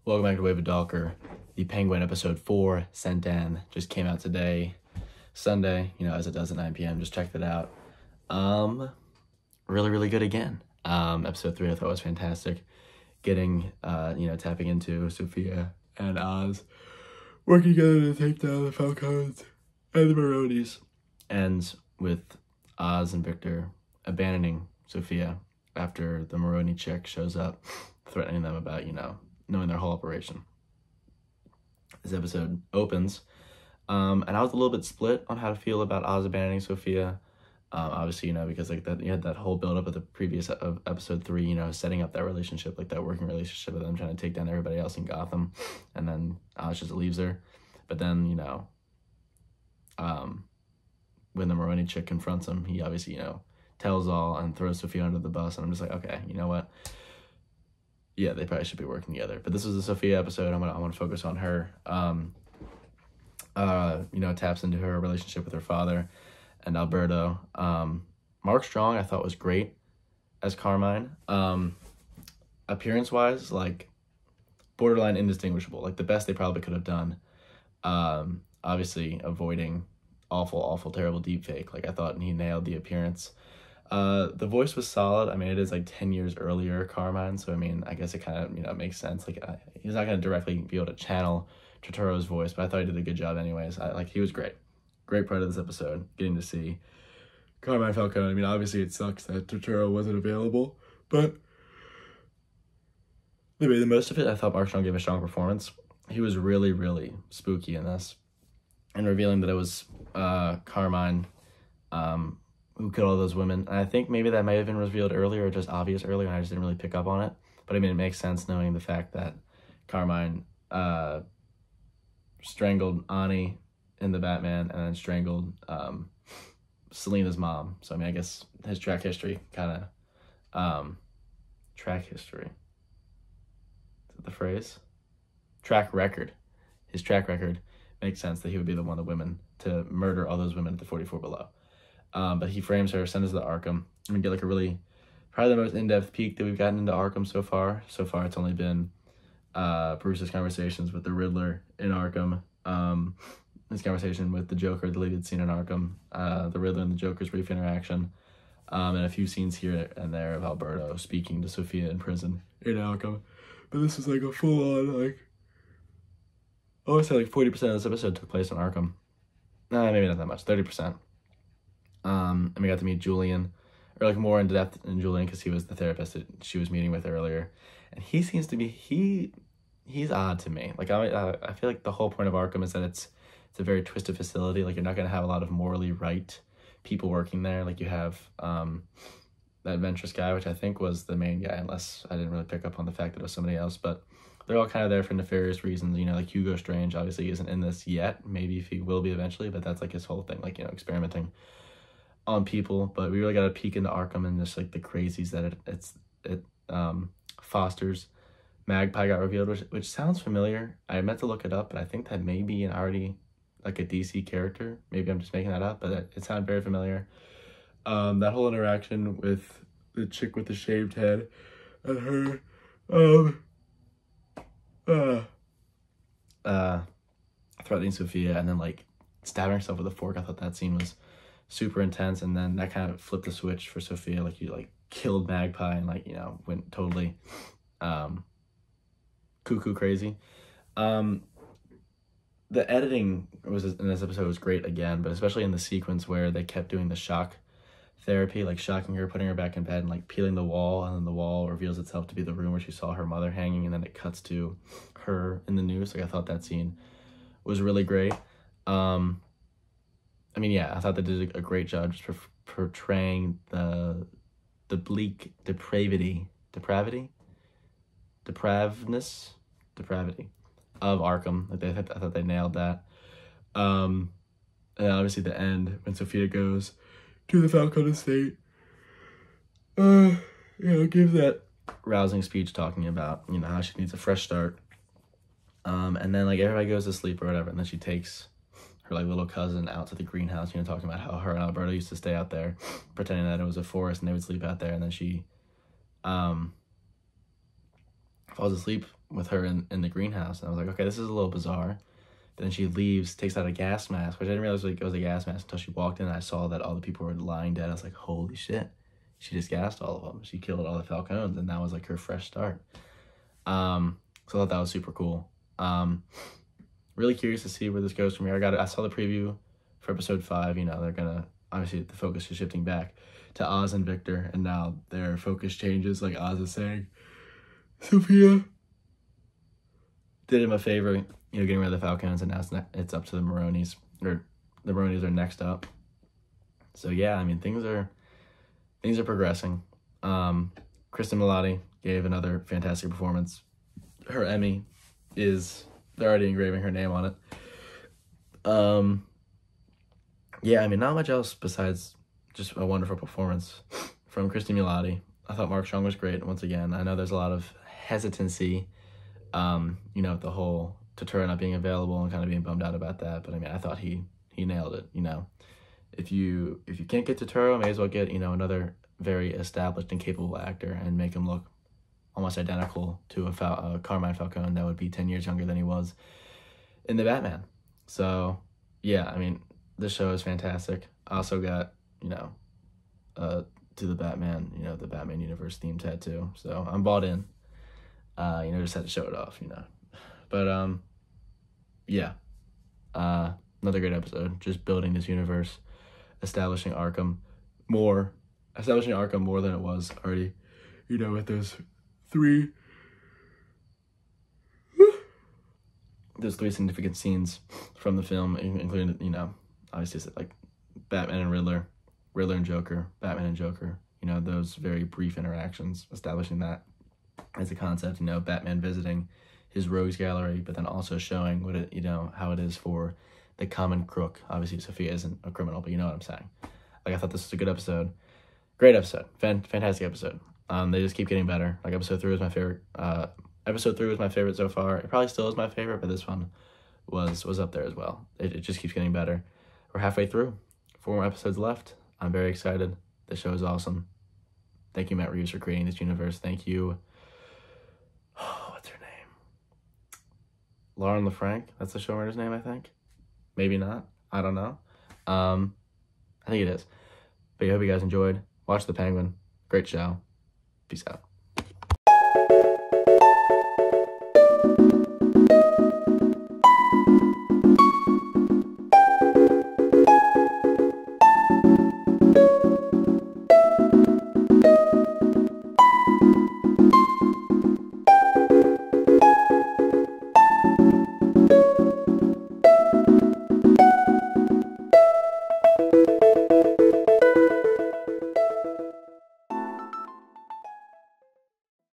Welcome back to Wave of Dalker. The Penguin episode 4, Sent In, just came out today, Sunday, as it does at 9 p.m. Just checked it out. Really, really good again. Episode 3 I thought was fantastic. Getting, tapping into Sophia and Oz working together to take down the Falcons and the Maronis. Ends with Oz and Victor abandoning Sophia after the Maroni chick shows up, threatening them about, knowing their whole operation. This episode opens, and I was a little bit split on how to feel about Oz abandoning Sophia. Obviously, because that you had that whole build up of the previous of episode 3, setting up that relationship, like that working relationship of them trying to take down everybody else in Gotham, and then Oz just leaves her. But then, when the Maroni chick confronts him, he obviously, tells all and throws Sophia under the bus, and I'm just like, okay, you know what? Yeah, they probably should be working together. But this was a Sophia episode. I want to focus on her. Taps into her relationship with her father and Alberto. Mark Strong I thought was great as Carmine. Appearance-wise, borderline indistinguishable. The best they probably could have done. Obviously avoiding awful, terrible deepfake. I thought he nailed the appearance. The voice was solid. It is 10 years earlier Carmine, so I guess it kind of makes sense. He's not going to directly be able to channel Turturro's voice, but I thought he did a good job anyways. He was great part of this episode, getting to see Carmine Falcone. Obviously it sucks that Turturro wasn't available, but they made the most of it. I thought Mark Strong gave a strong performance. He was really, really spooky in this, and revealing that it was Carmine who killed all those women. And I think maybe that may have been revealed earlier or just obvious earlier, and I just didn't really pick up on it. But it makes sense knowing the fact that Carmine strangled Ani in the Batman and then strangled Selina's mom. So, I guess his track history kind of... track history. Is that the phrase? Track record. His track record makes sense that he would be the one of the women to murder all those women at the 44 Below. But he frames her, sends her to Arkham, and we get probably the most in-depth peek that we've gotten into Arkham so far. So far, it's only been Bruce's conversations with the Riddler in Arkham, his conversation with the Joker, the deleted scene in Arkham, the Riddler and the Joker's brief interaction, and a few scenes here and there of Alberto speaking to Sophia in prison in Arkham. But this is a full-on, I would say 40% of this episode took place in Arkham. Maybe not that much, 30%. And we got to meet Julian, or more in depth in Julian, because he was the therapist that she was meeting with earlier, and he seems to be he's odd to me. I feel the whole point of Arkham is that it's a very twisted facility. You're not going to have a lot of morally right people working there. You have that Ventress guy, which I think was the main guy, unless I didn't really pick up on the fact that it was somebody else. But they're all kind of there for nefarious reasons. Hugo Strange obviously isn't in this yet. Maybe if he will be eventually, but that's his whole thing. Experimenting on people. But we really got a peek into Arkham and just the crazies that it fosters. Magpie got revealed, which sounds familiar. I meant to look it up, but I think that may be already a DC character. Maybe I'm just making that up, but it sounded very familiar. That whole interaction with the chick with the shaved head and her threatening Sophia and then stabbing herself with a fork. I thought that scene was super intense, and then that kind of flipped the switch for Sophia. You killed Magpie and went totally cuckoo crazy. The editing in this episode was great again, but especially in the sequence where they kept doing the shock therapy, shocking her, putting her back in bed, and peeling the wall, and then the wall reveals itself to be the room where she saw her mother hanging, and then it cuts to her in the news. I thought that scene was really great. I thought they did a great job just portraying the bleak depravity of Arkham. I thought they nailed that. And obviously the end when Sophia goes to the Falcone estate, gives that rousing speech talking about how she needs a fresh start. And then everybody goes to sleep or whatever, and then she takes her little cousin out to the greenhouse, talking about how her and Alberto used to stay out there, pretending that it was a forest and they would sleep out there, and then she falls asleep with her in the greenhouse. And I was like, okay, this is a little bizarre. But then she leaves, takes out a gas mask, which I didn't realize it was a gas mask until she walked in and I saw that all the people were lying dead. I was like, holy shit. She just gassed all of them. She killed all the Falcons, and that was like her fresh start. So I thought that was super cool. Really curious to see where this goes from here. I saw the preview for episode 5. You know, they're gonna, obviously the focus is shifting back to Oz and Victor, and now their focus changes. Like Oz is saying, Sophia did him a favor, you know, getting rid of the Falcons, and now it's up to the Maronis, or the Maronis are next up. So yeah, I mean, things are progressing. Kristen Milotti gave another fantastic performance. Her Emmy they're already engraving her name on it. Yeah, I mean, not much else besides just a wonderful performance from Kristen Milotti. I thought Mark Strong was great once again. I know there's a lot of hesitancy, you know, the whole Turturro not being available and kind of being bummed out about that. But I mean, I thought he nailed it. You know, if you can't get Turturro, may as well get, you know, another very established and capable actor and make him look almost identical to a Carmine Falcone that would be 10 years younger than he was in the Batman. So yeah, I mean, this show is fantastic. I also got, you know, to the Batman, you know, the Batman universe theme tattoo. So I'm bought in. You know, just had to show it off, you know. But yeah. Another great episode. Just building this universe, establishing Arkham more than it was already, you know, with those three significant scenes from the film, including, you know, obviously like Batman and Riddler and Joker, Batman and Joker, you know, those very brief interactions, establishing that as a concept, you know, Batman visiting his rogues gallery, but then also showing what it, you know, how it is for the common crook. Obviously Sophia isn't a criminal, but you know what I'm saying. Like, I thought this was a good episode. Great episode. Fantastic episode. They just keep getting better. Like, episode 3 was my favorite. Episode 3 was my favorite so far. It probably still is my favorite, but this one was up there as well. It just keeps getting better. We're halfway through. 4 more episodes left. I'm very excited. The show is awesome. Thank you, Matt Reeves, for creating this universe. Thank you. Oh, what's her name? Lauren LaFranc. That's the showrunner's name, I think. Maybe not. I don't know. I think it is. But I hope you guys enjoyed. Watch The Penguin. Great show. Peace out.